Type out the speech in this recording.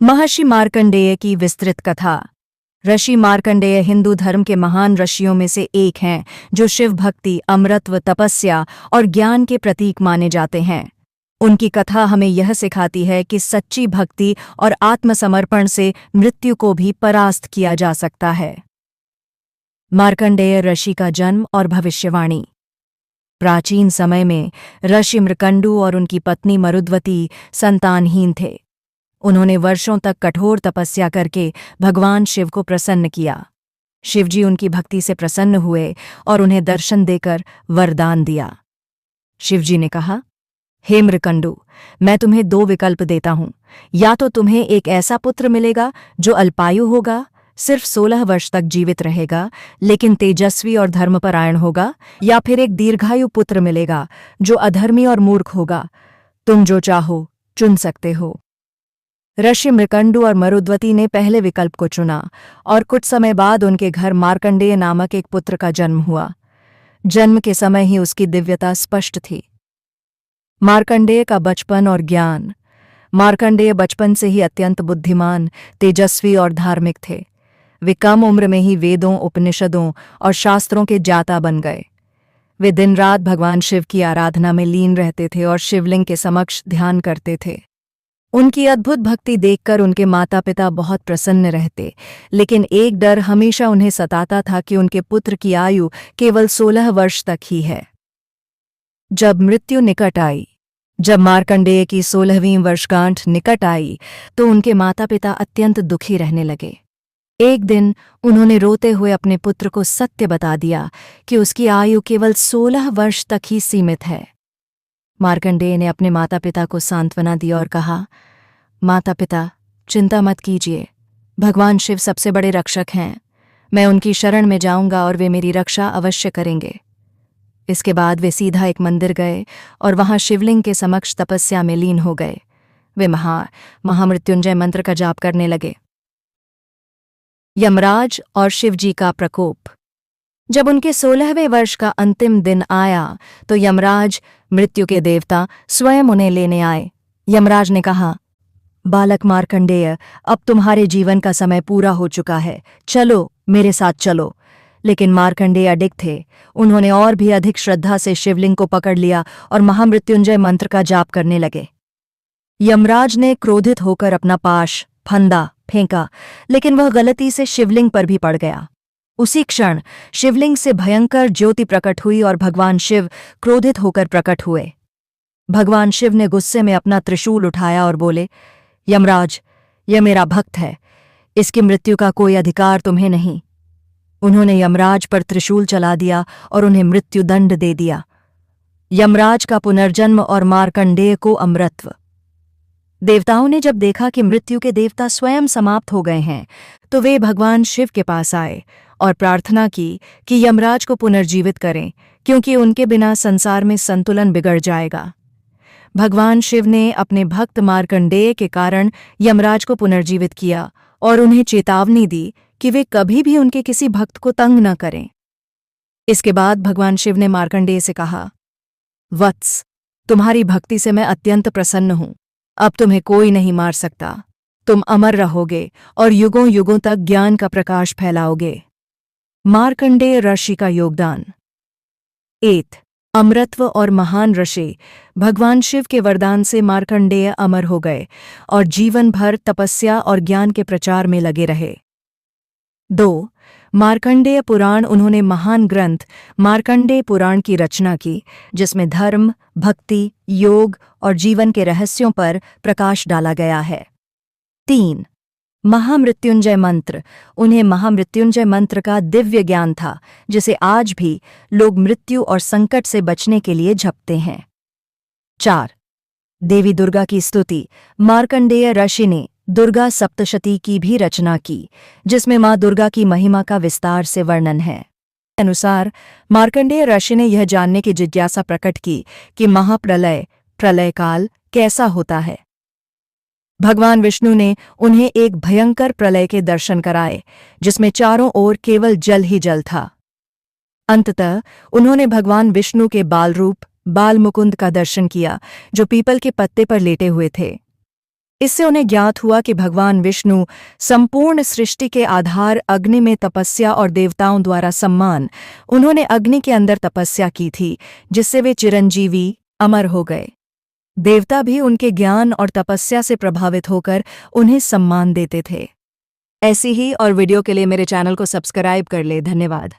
महर्षि मार्कंडेय की विस्तृत कथा। ऋषि मार्कंडेय हिंदू धर्म के महान ऋषियों में से एक हैं, जो शिव भक्ति, अमरत्व, तपस्या और ज्ञान के प्रतीक माने जाते हैं। उनकी कथा हमें यह सिखाती है कि सच्ची भक्ति और आत्मसमर्पण से मृत्यु को भी परास्त किया जा सकता है। मार्कंडेय ऋषि का जन्म और भविष्यवाणी। प्राचीन समय में ऋषि मृकंडु और उनकी पत्नी मरुद्वती संतानहीन थे। उन्होंने वर्षों तक कठोर तपस्या करके भगवान शिव को प्रसन्न किया। शिवजी उनकी भक्ति से प्रसन्न हुए और उन्हें दर्शन देकर वरदान दिया। शिवजी ने कहा, हे मृकंडु, मैं तुम्हें 2 विकल्प देता हूं। या तो तुम्हें एक ऐसा पुत्र मिलेगा जो अल्पायु होगा, सिर्फ 16 वर्ष तक जीवित रहेगा, लेकिन तेजस्वी और धर्मपरायण होगा, या फिर एक दीर्घायु पुत्र मिलेगा जो अधर्मी और मूर्ख होगा। तुम जो चाहो चुन सकते हो। ऋषि मृकंडु और मरुद्वती ने पहले विकल्प को चुना और कुछ समय बाद उनके घर मार्कंडेय नामक एक पुत्र का जन्म हुआ। जन्म के समय ही उसकी दिव्यता स्पष्ट थी। मार्कंडेय का बचपन और ज्ञान। मार्कंडेय बचपन से ही अत्यंत बुद्धिमान, तेजस्वी और धार्मिक थे। वे कम उम्र में ही वेदों, उपनिषदों और शास्त्रों के ज्ञाता बन गए। वे दिन रात भगवान शिव की आराधना में लीन रहते थे और शिवलिंग के समक्ष ध्यान करते थे। उनकी अद्भुत भक्ति देखकर उनके माता पिता बहुत प्रसन्न रहते, लेकिन एक डर हमेशा उन्हें सताता था कि उनके पुत्र की आयु केवल 16 वर्ष तक ही है। जब मृत्यु निकट आई, जब मार्कंडेय की 16वीं वर्षगांठ निकट आई, तो उनके माता पिता अत्यंत दुखी रहने लगे। एक दिन उन्होंने रोते हुए अपने पुत्र को सत्य बता दिया कि उसकी आयु केवल 16 वर्ष तक ही सीमित है। मार्कंडेय ने अपने माता पिता को सांत्वना दी और कहा, माता पिता, चिंता मत कीजिए, भगवान शिव सबसे बड़े रक्षक हैं। मैं उनकी शरण में जाऊंगा और वे मेरी रक्षा अवश्य करेंगे। इसके बाद वे सीधा एक मंदिर गए और वहां शिवलिंग के समक्ष तपस्या में लीन हो गए। वे महामृत्युंजय मंत्र का जाप करने लगे। यमराज और शिवजी का प्रकोप। जब उनके 16वें वर्ष का अंतिम दिन आया, तो यमराज, मृत्यु के देवता, स्वयं उन्हें लेने आए। यमराज ने कहा, बालक मार्कंडेय, अब तुम्हारे जीवन का समय पूरा हो चुका है, चलो मेरे साथ चलो। लेकिन मार्कंडेय अडिग थे। उन्होंने और भी अधिक श्रद्धा से शिवलिंग को पकड़ लिया और महामृत्युंजय मंत्र का जाप करने लगे। यमराज ने क्रोधित होकर अपना पाश, फंदा फेंका, लेकिन वह गलती से शिवलिंग पर भी पड़ गया। उसी क्षण शिवलिंग से भयंकर ज्योति प्रकट हुई और भगवान शिव क्रोधित होकर प्रकट हुए। भगवान शिव ने गुस्से में अपना त्रिशूल उठाया और बोले, यमराज, यह मेरा भक्त है, इसकी मृत्यु का कोई अधिकार तुम्हें नहीं। उन्होंने यमराज पर त्रिशूल चला दिया और उन्हें मृत्युदंड दे दिया। यमराज का पुनर्जन्म और मार्कंडेय को अमरत्व। देवताओं ने जब देखा कि मृत्यु के देवता स्वयं समाप्त हो गए हैं, तो वे भगवान शिव के पास आए और प्रार्थना की कि यमराज को पुनर्जीवित करें, क्योंकि उनके बिना संसार में संतुलन बिगड़ जाएगा। भगवान शिव ने अपने भक्त मार्कंडेय के कारण यमराज को पुनर्जीवित किया और उन्हें चेतावनी दी कि वे कभी भी उनके किसी भक्त को तंग न करें। इसके बाद भगवान शिव ने मार्कंडेय से कहा, वत्स, तुम्हारी भक्ति से मैं अत्यंत प्रसन्न हूं। अब तुम्हें कोई नहीं मार सकता। तुम अमर रहोगे और युगों युगों तक ज्ञान का प्रकाश फैलाओगे। मार्कंडेय ऋषि का योगदान। 8. अमरत्व और महान ऋषि। भगवान शिव के वरदान से मार्कंडेय अमर हो गए और जीवन भर तपस्या और ज्ञान के प्रचार में लगे रहे। 2. मार्कंडेय पुराण। उन्होंने महान ग्रंथ मार्कंडेय पुराण की रचना की, जिसमें धर्म, भक्ति, योग और जीवन के रहस्यों पर प्रकाश डाला गया है। 3. महामृत्युंजय मंत्र। उन्हें महामृत्युंजय मंत्र का दिव्य ज्ञान था, जिसे आज भी लोग मृत्यु और संकट से बचने के लिए जपते हैं। 4. देवी दुर्गा की स्तुति। मार्कंडेय ऋषि ने दुर्गा सप्तशती की भी रचना की, जिसमें मां दुर्गा की महिमा का विस्तार से वर्णन है। अनुसार मार्कंडेय ऋषि ने यह जानने की जिज्ञासा प्रकट की कि महाप्रलय, प्रलय काल कैसा होता है। भगवान विष्णु ने उन्हें एक भयंकर प्रलय के दर्शन कराए, जिसमें चारों ओर केवल जल ही जल था। अंततः उन्होंने भगवान विष्णु के बाल रूप बाल मुकुंद का दर्शन किया, जो पीपल के पत्ते पर लेटे हुए थे। इससे उन्हें ज्ञात हुआ कि भगवान विष्णु संपूर्ण सृष्टि के आधार अग्नि में तपस्या और देवताओं द्वारा सम्मान, उन्होंने अग्नि के अंदर तपस्या की थी जिससे वे चिरंजीवी अमर हो गए। देवता भी उनके ज्ञान और तपस्या से प्रभावित होकर उन्हें सम्मान देते थे। ऐसी ही और वीडियो के लिए मेरे चैनल को सब्सक्राइब कर ले। धन्यवाद।